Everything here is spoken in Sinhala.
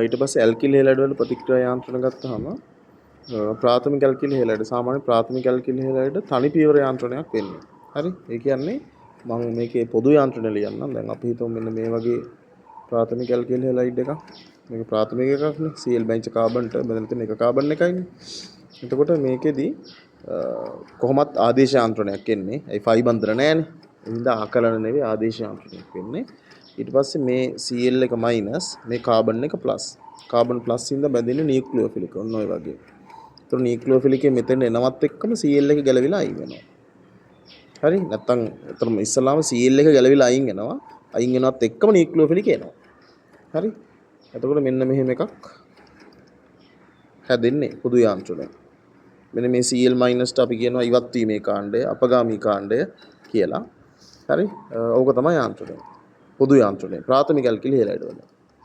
ඊට පස්සේ ඇල්කිලි හෙලයිඩ් වල ප්‍රතික්‍රියා යාන්ත්‍රණ ගත්තාම ප්‍රාථමික ඇල්කිලි හෙලයිඩ් සාමාන්‍ය ප්‍රාථමික ඇල්කිලි හෙලයිඩ් තනි පියවර යාන්ත්‍රණයක් වෙන්නේ. හරි? ඒ කියන්නේ මම මේකේ පොදු යාන්ත්‍රණය ලියන්නම්. දැන් අපි හිතමු මෙන්න මේ වගේ ප්‍රාථමික ඇල්කිලි හෙලයිඩ් එකක්. මේක ප්‍රාථමික එකක්නේ. Cl බැංච කාබන්ට බෙදලා තියෙන එක කාබන් එකයිනේ. එතකොට මේකෙදි කොහොමත් ආදේශ යාන්ත්‍රණයක් එන්නේ. ඒ ෆයි බන්ධන නැහැනේ. එහෙනම් ආකලන නෙවෙයි ආදේශ යාන්ත්‍රණයක් වෙන්නේ. ඊට පස්සේ මේ Cl එක මයිනස් මේ කාබන් එක ප්ලස්. කාබන් ප්ලස් ඉඳ බැඳෙන්නේ නියුක්ලියෝෆිලික් ඔන්න ඔය වගේ. ඒතර නියුක්ලියෝෆිලිකේ මෙතන එනවත් එක්කම Cl එක ගැලවිලා අයින් වෙනවා. හරි? නැත්තම් එතරම් ඉස්සලාම Cl එක ගැලවිලා අයින් වෙනවා. අයින් වෙනවත් එක්කම නියුක්ලියෝෆිලික් එනවා. හරි? එතකොට මෙන්න මෙහෙම එකක් හැදෙන්නේ පොදු යාන්ත්‍රණය. මෙන්න මේ Cl මයිනස්ට අපි කියනවා ඉවත් වීමේ කාණ්ඩය, අපගාමී කාණ්ඩය කියලා. හරි? ඕක තමයි යාන්ත්‍රණය. පොදු යාන්ත්‍රණය. ප්‍රාථමික ඇල්කිලි හෙලයිඩ් වල.